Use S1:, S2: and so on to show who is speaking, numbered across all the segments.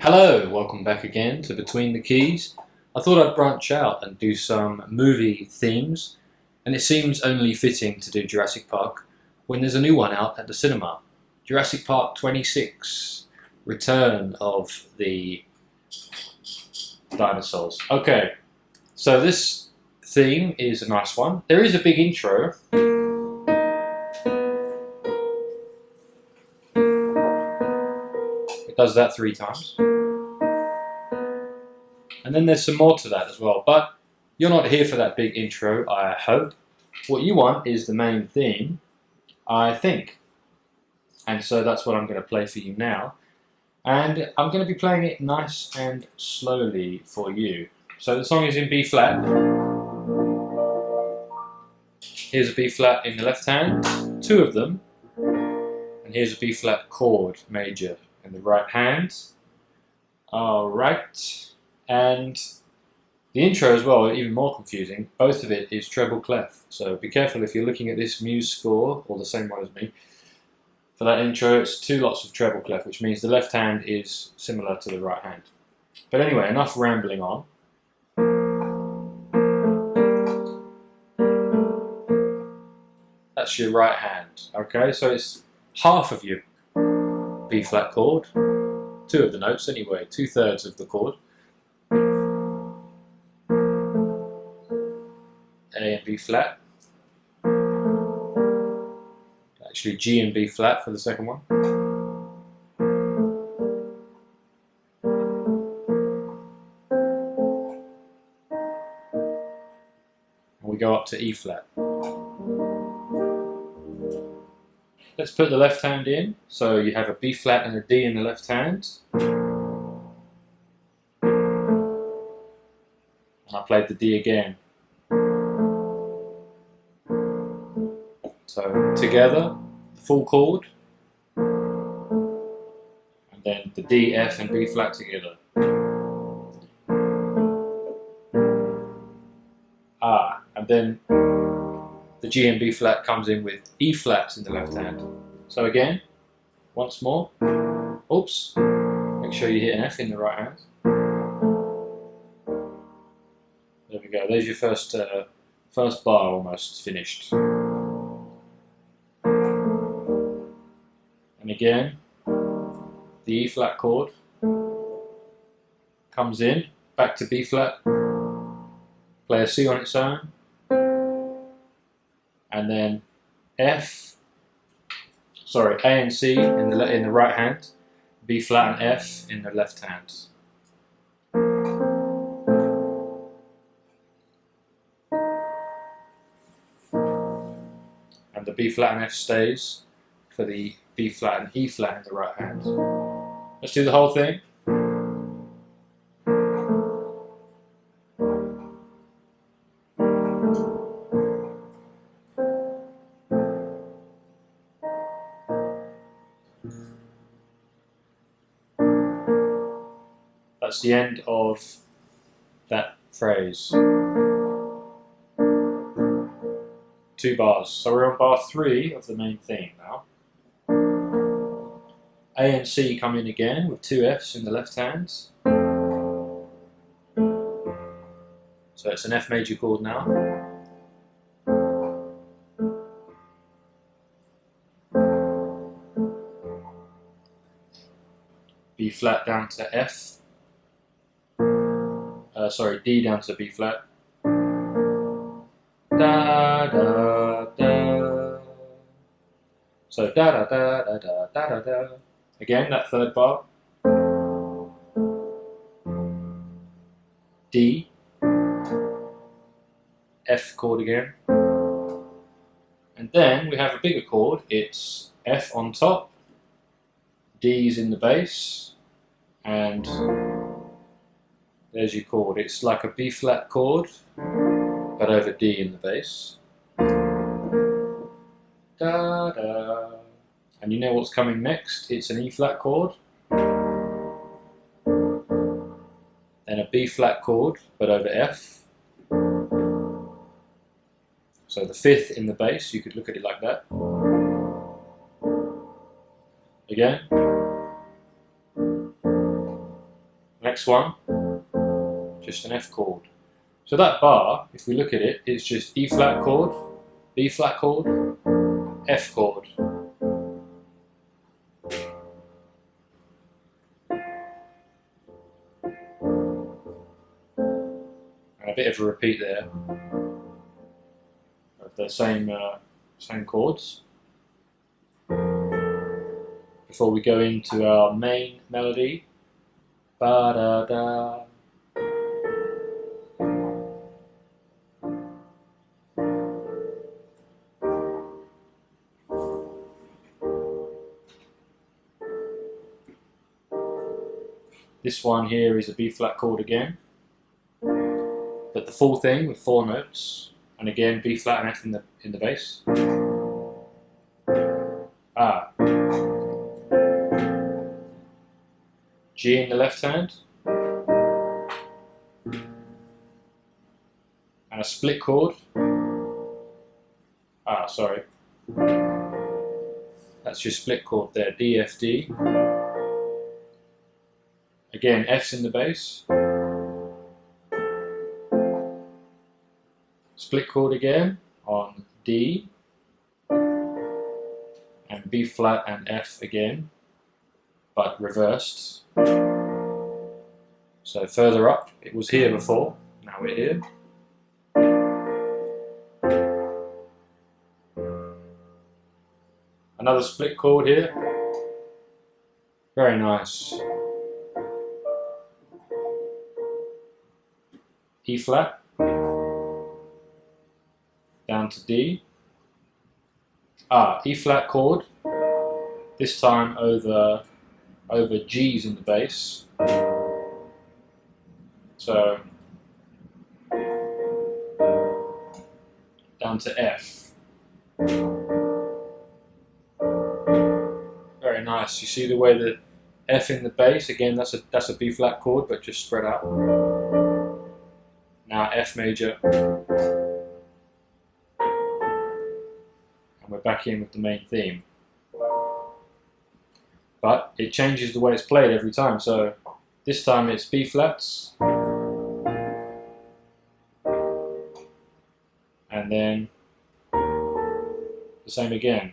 S1: Hello, welcome back again to Between the Keys. I thought I'd branch out and do some movie themes, and it seems only fitting to do Jurassic Park when there's a new one out at the cinema. Jurassic Park 26, Return of the Dinosaurs. Okay, so this theme is a nice one. There is a big intro. It does that 3 times. And then there's some more to that as well, but you're not here for that big intro, I hope. What you want is the main theme, I think. And so that's what I'm going to play for you now. And I'm going to be playing it nice and slowly for you. So the song is in B flat. Here's a B flat in the left hand, 2 of them. And here's a B flat chord major in the right hand. Alright. And the intro as well, even more confusing, both of it is treble clef. So be careful if you're looking at this Muse score, or the same one as me. For that intro, it's 2 lots of treble clef, which means the left hand is similar to the right hand. But anyway, enough rambling on. That's your right hand, okay? So it's half of your B flat chord, 2 of the notes anyway, 2/3 of the chord. A and B flat. Actually G and B flat for the second one. And we go up to E flat. Let's put the left hand in. So you have a B flat and a D in the left hand. And I played the D again. So together, the full chord, and then the D, F and B flat together. And then the G and B flat comes in with E flats in the left hand. So again, once more, oops, make sure you hit an F in the right hand. There we go, there's your first bar almost finished. And again, the E flat chord comes in, back to B flat, play a C on its own, and then A and C in the right hand, B flat and F in the left hand. And the B flat and F stays for the B flat and E flat in the right hand. Let's do the whole thing. That's the end of that phrase. 2 bars. So we're on bar 3 of the main theme now. A and C come in again with 2 Fs in the left hand. So it's an F major chord now. B flat down to F. D down to B flat. Da da da. So da da da da da da da da. Again, that 3rd bar. D. F chord again. And then we have a bigger chord. It's F on top. D's in the bass. And there's your chord. It's like a B flat chord, but over D in the bass. Da da. And you know what's coming next? It's an E flat chord, then a B flat chord, but over F. So the 5th in the bass, you could look at it like that. Again. Next one, just an F chord. So that bar, if we look at it, it's just E flat chord, B flat chord, F chord. And a bit of a repeat there of the same chords. Before we go into our main melody, ba da da. This one here is a B flat chord again, but the full thing with 4 notes, and again B flat and F in the bass. Ah. G in the left hand, and a split chord. Ah, sorry. That's your split chord there, D, F, D. Again, F's in the bass. Split chord again on D, and B flat and F again, but reversed. So further up, it was here before, now we're here. Another split chord here. Very nice. E flat, down to D. Ah, E flat chord, this time over G's in the bass. So down to F. Very nice. You see the way the F in the bass, again that's a B flat chord but just spread out. Now F major. And we're back in with the main theme. But it changes the way it's played every time. So this time it's B flats. And then the same again.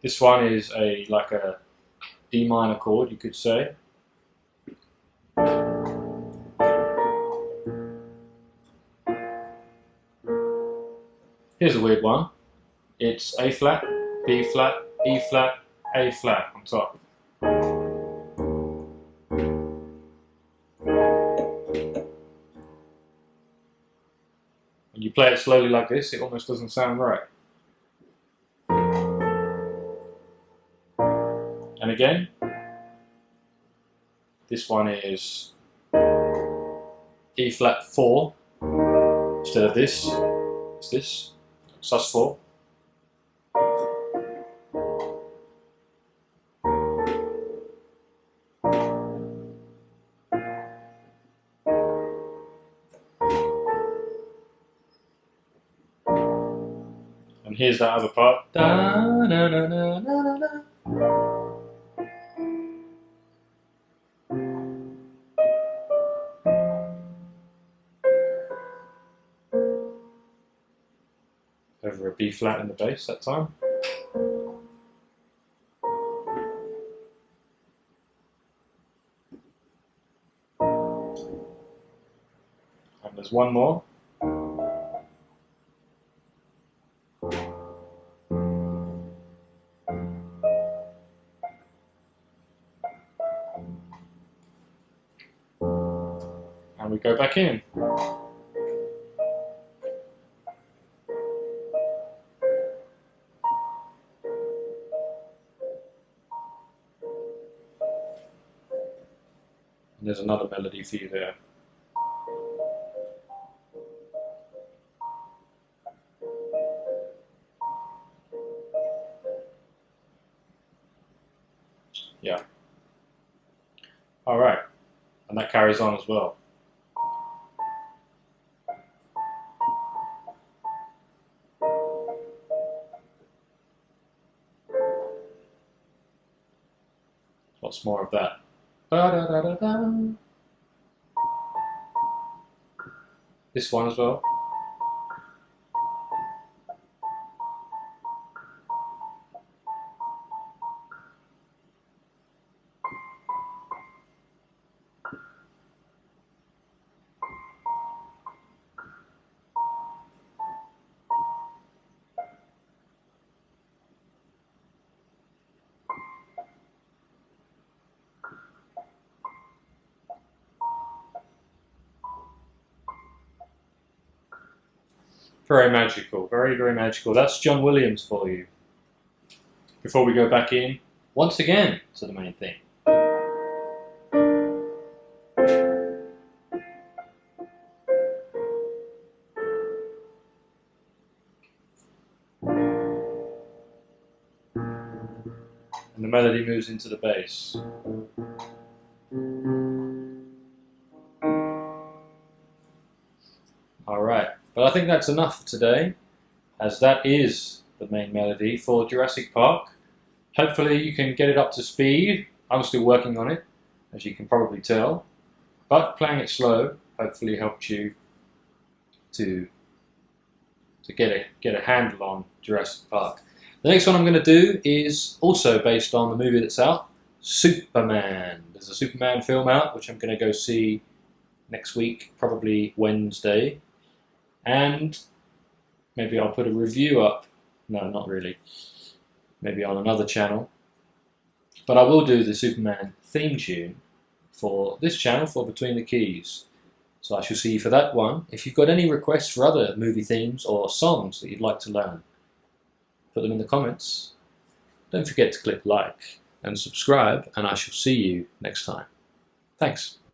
S1: This one is like a D minor chord, you could say. Here's a weird one. It's A flat, B flat, E flat, A flat on top. When you play it slowly like this, it almost doesn't sound right. And again, this one is E flat 4 instead of this. It's this, sus4. And here's that other part. Da, da, da, da, da, da. Over a B flat in the bass that time. And there's one more. And we go back in. And there's another melody for you there. Yeah. All right. And that carries on as well. Lots more of that. Ba-da-da-da-da. This one as well. Very magical, very, very magical. That's John Williams for you. Before we go back in, once again, to the main theme. And the melody moves into the bass. Alright, but I think that's enough for today, as that is the main melody for Jurassic Park. Hopefully you can get it up to speed. I'm still working on it, as you can probably tell. But playing it slow hopefully helped you to get a handle on Jurassic Park. The next one I'm going to do is also based on the movie that's out, Superman. There's a Superman film out, which I'm going to go see next week, probably Wednesday. And maybe I'll put a review up. No, not really. Maybe on another channel. But I will do the Superman theme tune for this channel, for Between the Keys. So I shall see you for that one. If you've got any requests for other movie themes or songs that you'd like to learn, put them in the comments. Don't forget to click like and subscribe, and I shall see you next time. Thanks.